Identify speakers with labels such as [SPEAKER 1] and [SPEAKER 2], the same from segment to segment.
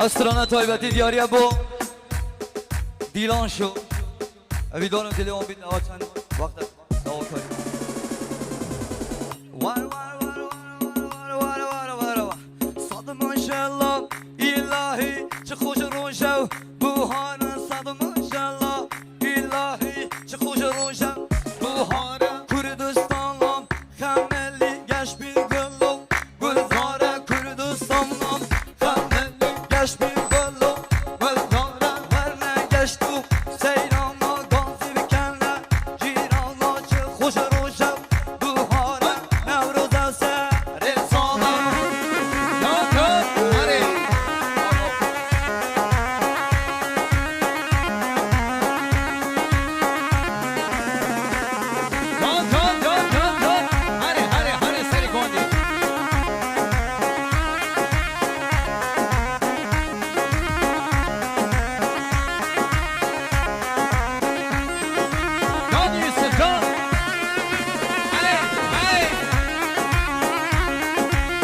[SPEAKER 1] استرانه تایبتی دیاریه با دیلان شو امیدوارم دلی اون بید نوات چند وقت دعا کنیم صد ماشالله الهی چه خوش روشو بوهانه صد ماشالله الهی چه خوش روشو بوهانه کردستانم خملی گشت بی گلو گلزاره کردستانم خملی گشت بی گلو گلزاره ورنه گشتو سیرانا گازی بکنه جیرانا چه خوش روشو بوهانه نوروز سر ساله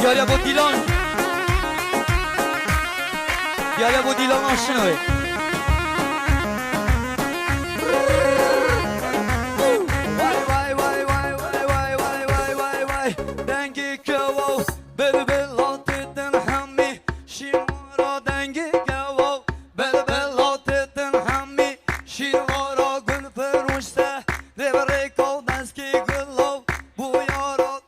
[SPEAKER 1] Diğer bu Dilan. Diğer bu Dilan aşkına. Vay vay vay vay vay vay vay vay vay vay. Dengi kavo, bel latetten hammi. Shimara dengi kavo, bel latetten hammi. Shimara gül peruşte, devre kaldanski gülov. Bu yara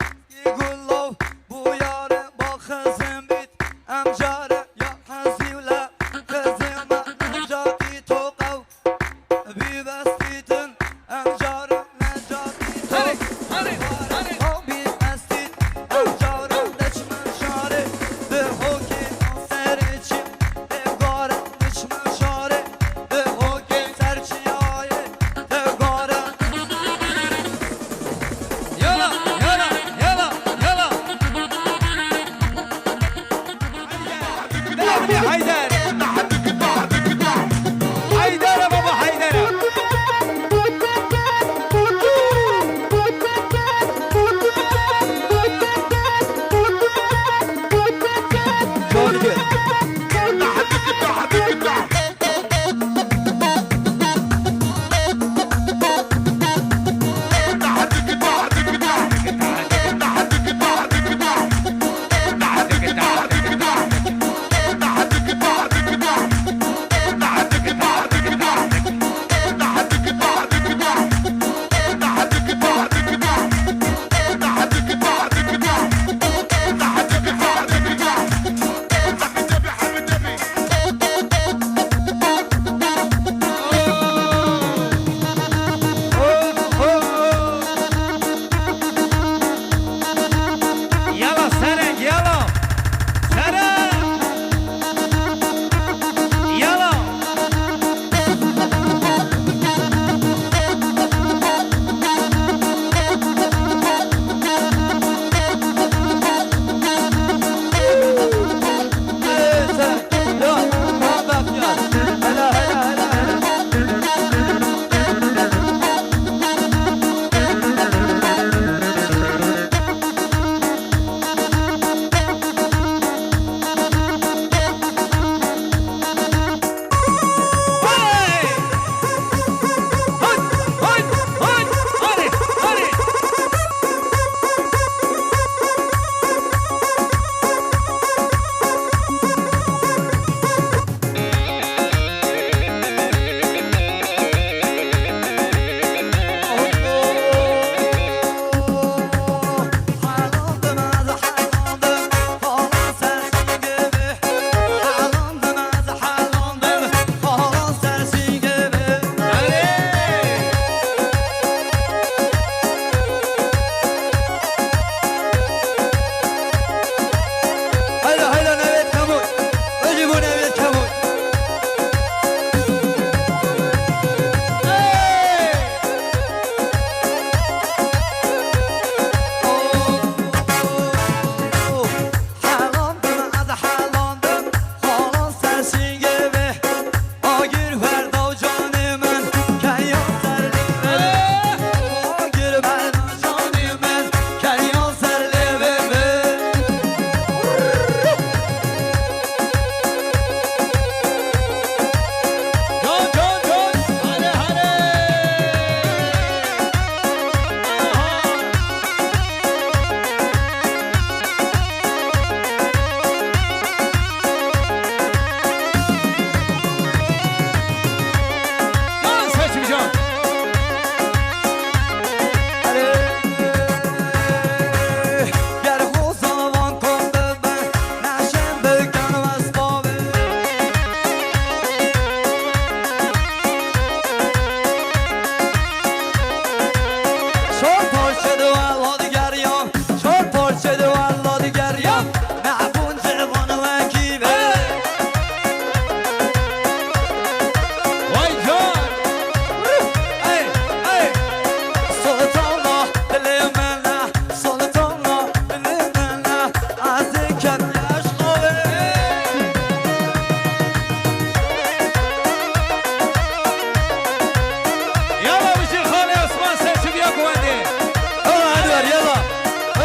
[SPEAKER 1] gülov, bu yara bakızım bit. Amcara ya hazivla, kızıma necati tokav. Bir bastitin, amcara necati tokav. Bir bastit, amcara deçme şare. De hoki ser için, de gara deçme şare. De hoki serçiyaye, de gara. Yala, yala, yala, yala. Haydar. Haydar baba Haydar. Şöyle gel.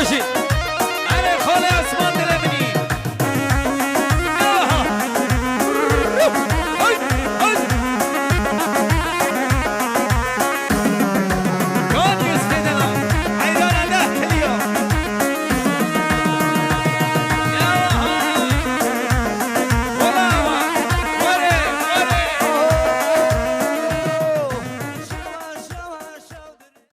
[SPEAKER 1] باشین